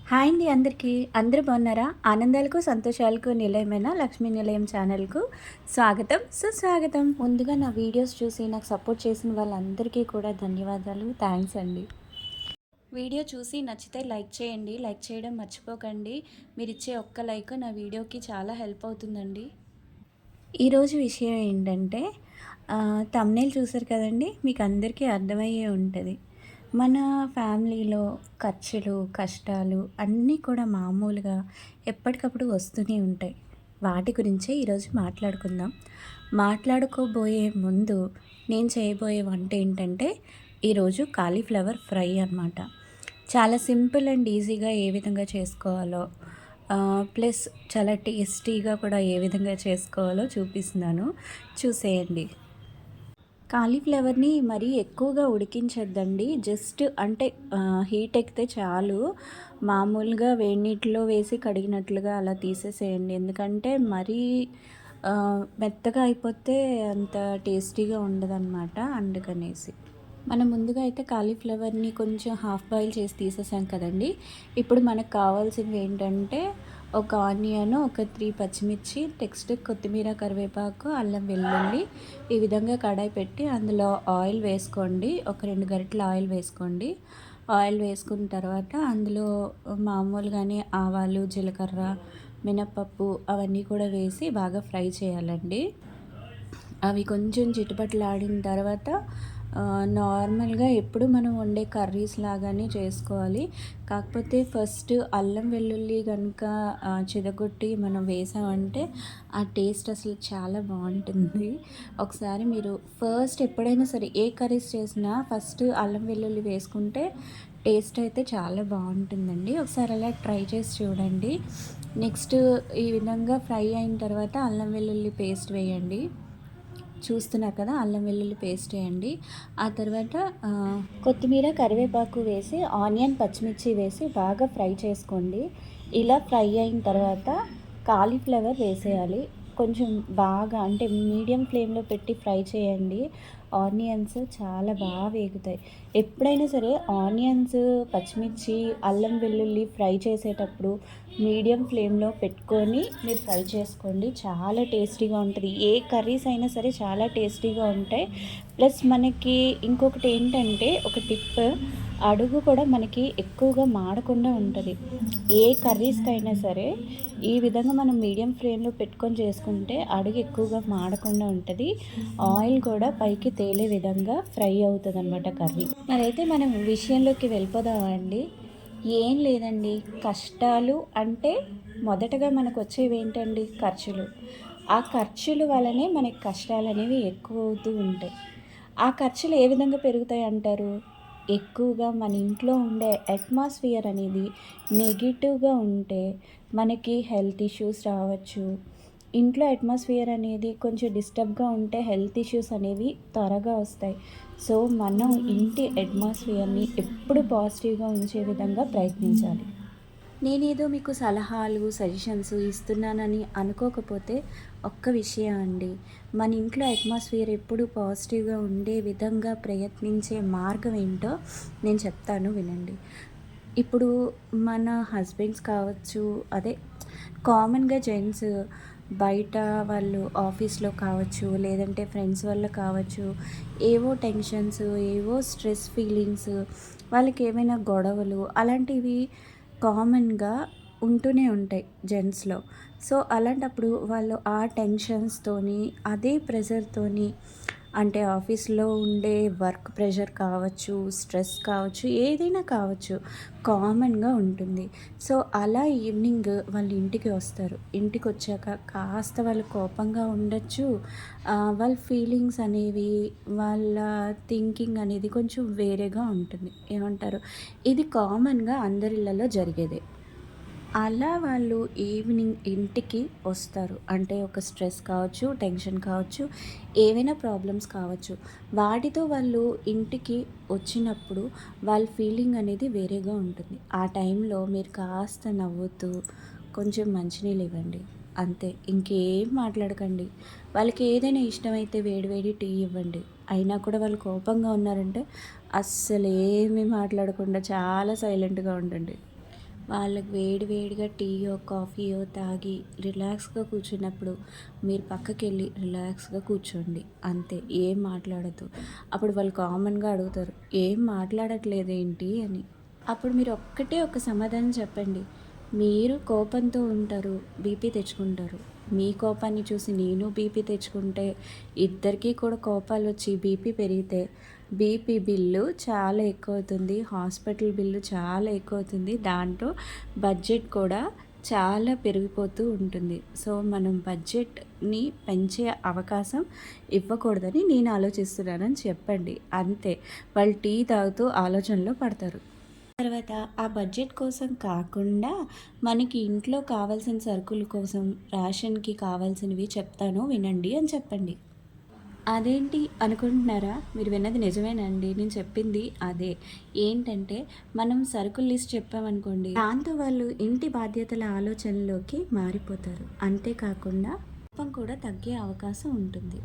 Hi అండి అందరికీ. అందరూ బాగున్నారా? ఆనందాలకు, సంతోషాలకు నిలయమైన లక్ష్మీ నిలయం ఛానల్‌కు స్వాగతం, సుస్వాగతం. ముందుగా నా వీడియోస్ చూసి నాకు సపోర్ట్ చేసిన వాళ్ళందరికీ కూడా ధన్యవాదాలు. థ్యాంక్స్ అండి. వీడియో చూసి నచ్చితే లైక్ చేయండి. లైక్ చేయడం మర్చిపోకండి. మీరిచ్చే ఒక్క లైక్ నా వీడియోకి చాలా హెల్ప్ అవుతుందండి. ఈరోజు విషయం ఏంటంటే థంబ్‌నెయిల్ చూసారు కదండీ! మీకు అందరికీ అర్థమయ్యే ఉంటది. మన ఫ్యామిలీలో ఖర్చులు, కష్టాలు అన్నీ కూడా మామూలుగా ఎప్పటికప్పుడు వస్తూనే ఉంటాయి. వాటి గురించే ఈరోజు మాట్లాడుకుందాం. మాట్లాడుకోబోయే ముందు నేను చేయబోయే వంట ఏంటంటే ఈరోజు కాలీఫ్లవర్ ఫ్రై అనమాట. చాలా సింపుల్ అండ్ ఈజీగా ఏ విధంగా చేసుకోవాలో ప్లస్ చాలా టేస్టీగా కూడా ఏ విధంగా చేసుకోవాలో చూపిస్తున్నాను. చూసేయండి. కాలీఫ్లవర్‌ని మరీ ఎక్కువగా ఉడికించొద్దండి. జస్ట్ అంటే హీట్ ఎక్కితే చాలు. మామూలుగా వేడి నీటిలో వేసి కడిగినట్లుగా అలా తీసేసేయండి. ఎందుకంటే మరీ మెత్తగా అయిపోతే అంత టేస్టీగా ఉండదనమాట. అందుకనేసి. మనం ముందుగా అయితే కాలీఫ్లవర్‌ని కొంచెం హాఫ్ బాయిల్ చేసి తీసేసాం కదండీ! ఇప్పుడు మనకు కావాల్సినవి ఏంటంటే ఒక ఆనియన్, ఒక 3 పచ్చిమిర్చి, నెక్స్ట్ కొత్తిమీర, కరివేపాకు, అల్లం వెల్లుల్లి ఈ విధంగా కడాయి పెట్టి అందులో ఆయిల్ వేసుకోండి. ఒక 2 గరిటెల ఆయిల్ వేసుకోండి. ఆయిల్ వేసుకున్న తర్వాత అందులో మామూలుగానే ఆవాలు, జీలకర్ర, మినపప్పు అవన్నీ కూడా వేసి బాగా ఫ్రై చేయాలండి. అవి కొంచెం చిటపటలాడిన తర్వాత నార్మల్‌గా ఎప్పుడు మనం వండే కర్రీస్ లాగానే చేసుకోవాలి. కాకపోతే ఫస్ట్ అల్లం వెల్లుల్లి గనుక చితగొట్టి మనం వేసామంటే ఆ టేస్ట్ అసలు చాలా బావుంటుంది. ఒకసారి మీరు ఫస్ట్ ఎప్పుడైనా సరే ఏ కర్రీస్ చేసినా ఫస్ట్ అల్లం వెల్లుల్లి వేసుకుంటే టేస్ట్ అయితే చాలా బావుంటుందండి. ఒకసారి అలా ట్రై చేసి చూడండి. నెక్స్ట్ ఈ విధంగా ఫ్రై అయిన తర్వాత అల్లం వెల్లుల్లి పేస్ట్ వేయండి. చూస్తున్నారు కదా, అల్లం వెల్లుల్లి పేస్ట్ వేయండి. ఆ తర్వాత కొత్తిమీర, కరివేపాకు వేసి ఆనియన్, పచ్చిమిర్చి వేసి బాగా ఫ్రై చేసుకోండి. ఇలా ఫ్రై అయిన తర్వాత కాలీఫ్లవర్ వేసేయాలి. కొంచెం బాగా అంటే మీడియం ఫ్లేమ్లో పెట్టి ఫ్రై చేయండి. ఆనియన్స్ చాలా బాగా వేగుతాయి. ఎప్పుడైనా సరే ఆనియన్స్, పచ్చిమిర్చి, అల్లం వెల్లుల్లి ఫ్రై చేసేటప్పుడు మీడియం ఫ్లేమ్లో పెట్టుకొని మీరు ఫ్రై చేసుకోండి. చాలా టేస్టీగా ఉంటుంది. ఏ కర్రీస్ అయినా సరే చాలా టేస్టీగా ఉంటాయి. ప్లస్ మనకి ఇంకొకటి ఏంటంటే ఒక టిప్, అడుగు కూడా మనకి ఎక్కువగా మాడకుండా ఉంటుంది. ఏ కర్రీస్కైనా సరే ఈ విధంగా మనం మీడియం ఫ్లేమ్లో పెట్టుకొని చేసుకుంటే అడుగు ఎక్కువగా మాడకుండా ఉంటుంది. ఆయిల్ కూడా పైకి తేలే విధంగా ఫ్రై అవుతుంది అనమాట కర్రీ. మరైతే మనం విషయంలోకి వెళ్ళిపోదామా అండి. ఏం లేదండి, కష్టాలు అంటే మొదటగా మనకు వచ్చేవి ఏంటండి? ఖర్చులు. ఆ ఖర్చుల వల్లనే మనకి కష్టాలు అనేవి ఎక్కువ అవుతూ ఉంటాయి. ఆ ఖర్చులు ఏ విధంగా పెరుగుతాయి అంటారు? ఎక్కువగా మన ఇంట్లో ఉండే అట్మాస్ఫియర్ అనేది నెగిటివ్గా ఉంటే మనకి హెల్త్ ఇష్యూస్ రావచ్చు. ఇంట్లో అట్మాస్ఫియర్ అనేది కొంచెం డిస్టర్బ్గా ఉంటే హెల్త్ ఇష్యూస్ అనేవి త్వరగా వస్తాయి. సో మనం ఇంటి అట్మాస్ఫియర్ని ఎప్పుడు పాజిటివ్గా ఉంచే విధంగా ప్రయత్నించాలి. నేనేదో మీకు సలహాలు, సజెషన్స్ ఇస్తున్నానని అనుకోకపోతే ఒక్క విషయం అండి. మన ఇంట్లో అట్మాస్ఫియర్ ఎప్పుడు పాజిటివ్గా ఉండే విధంగా ప్రయత్నించే మార్గం ఏంటో నేను చెప్తాను, వినండి. ఇప్పుడు మన హస్బెండ్స్ కావచ్చు, అదే కామన్‌గా జెంట్స్ బయట వాళ్ళు ఆఫీస్‌లో కావచ్చు, లేదంటే ఫ్రెండ్స్ వల్ల కావచ్చు, ఏవో టెన్షన్స్, ఏవో స్ట్రెస్ ఫీలింగ్స్, వాళ్ళకేమైనా గొడవలు అలాంటివి కామన్‌గా ఉంటూనే ఉంటాయి జెంట్స్‌లో. సో, అలాంటప్పుడు వాళ్ళు ఆ టెన్షన్స్‌తోని, అదే ప్రెషర్‌తోని అంటే ఆఫీస్‌లో ఉండే వర్క్ ప్రెషర్ కావచ్చు, స్ట్రెస్ కావచ్చు, ఏదైనా కావచ్చు కామన్‌గా ఉంటుంది. సో, అలా ఈవినింగ్ వాళ్ళు ఇంటికి వస్తారు. ఇంటికొచ్చాక కాస్త వాళ్ళు కోపంగా ఉండొచ్చు. వాళ్ళ ఫీలింగ్స్ అనేవి, వాళ్ళ థింకింగ్ అనేది కొంచెం వేరేగా ఉంటుంది. ఏమంటారు? ఇది కామన్‌గా అందరిళ్ళలో జరిగేదే. అలా వాళ్ళు ఈవినింగ్ ఇంటికి వస్తారు. అంటే ఒక స్ట్రెస్ కావచ్చు, టెన్షన్ కావచ్చు, ఏవైనా ప్రాబ్లమ్స్ కావచ్చు. వాటితో వాళ్ళు ఇంటికి వచ్చినప్పుడు వాళ్ళ ఫీలింగ్ అనేది వేరేగా ఉంటుంది. ఆ టైంలో మీరు కాస్త నవ్వుతూ కొంచెం మంచినీళ్ళు ఇవ్వండి. అంతే. ఇంకేం మాట్లాడకండి. వాళ్ళకి ఏదైనా ఇష్టమైతే వేడి వేడి టీ ఇవ్వండి. అయినా కూడా వాళ్ళు కోపంగా ఉన్నారంటే అస్సలేమీ మాట్లాడకుండా చాలా సైలెంట్‌గా ఉండండి. వాళ్ళకి వేడి వేడిగా టీయో కాఫీయో తాగి రిలాక్స్గా కూర్చున్నప్పుడు మీరు పక్కకెళ్ళి రిలాక్స్గా కూర్చోండి అంతే, ఏం మాట్లాడద్దు. అప్పుడు వాళ్ళు కామన్గా అడుగుతారు, ఏం మాట్లాడట్లేదేంటి అని. అప్పుడు మీరు ఒక్కటే ఒక సమాధానం చెప్పండి. మీరు కోపంతో ఉంటారు, బీపీ తెచ్చుకుంటారు. మీ కోపాన్ని చూసి నేను బీపీ తెచ్చుకుంటే, ఇద్దరికీ కూడా కోపాలొచ్చి బీపీ పెరిగితే, బీపీ బిల్లు చాలా ఎక్కువవుతుంది. హాస్పిటల్ బిల్లు చాలా ఎక్కువవుతుంది. దాంట్లో బడ్జెట్ కూడా చాలా పెరిగిపోతూ ఉంటుంది. సో, మనం బడ్జెట్‌ని పెంచే అవకాశం ఇవ్వకూడదని నేను ఆలోచిస్తున్నానని చెప్పండి. అంతే. వాళ్ళు టీ తాగుతూ ఆలోచనలో పడతారు. తర్వాత ఆ బడ్జెట్ కోసం కాకుండా మనకి ఇంట్లో కావాల్సిన సరుకుల కోసం రేషన్‌కి కావాల్సినవి చెప్తాను వినండి అని చెప్పండి. అదేంటి అనుకుంటున్నారా? మీరు విన్నది నిజమేనండి. నేను చెప్పింది అదే. ఏంటంటే మనం సరుకుల లిస్ట్ చెప్పామనుకోండి, దాంతో వాళ్ళు ఇంటి బాధ్యతల ఆలోచనలోకి మారిపోతారు. అంతేకాకుండా కోపం కూడా తగ్గే అవకాశం ఉంటుంది.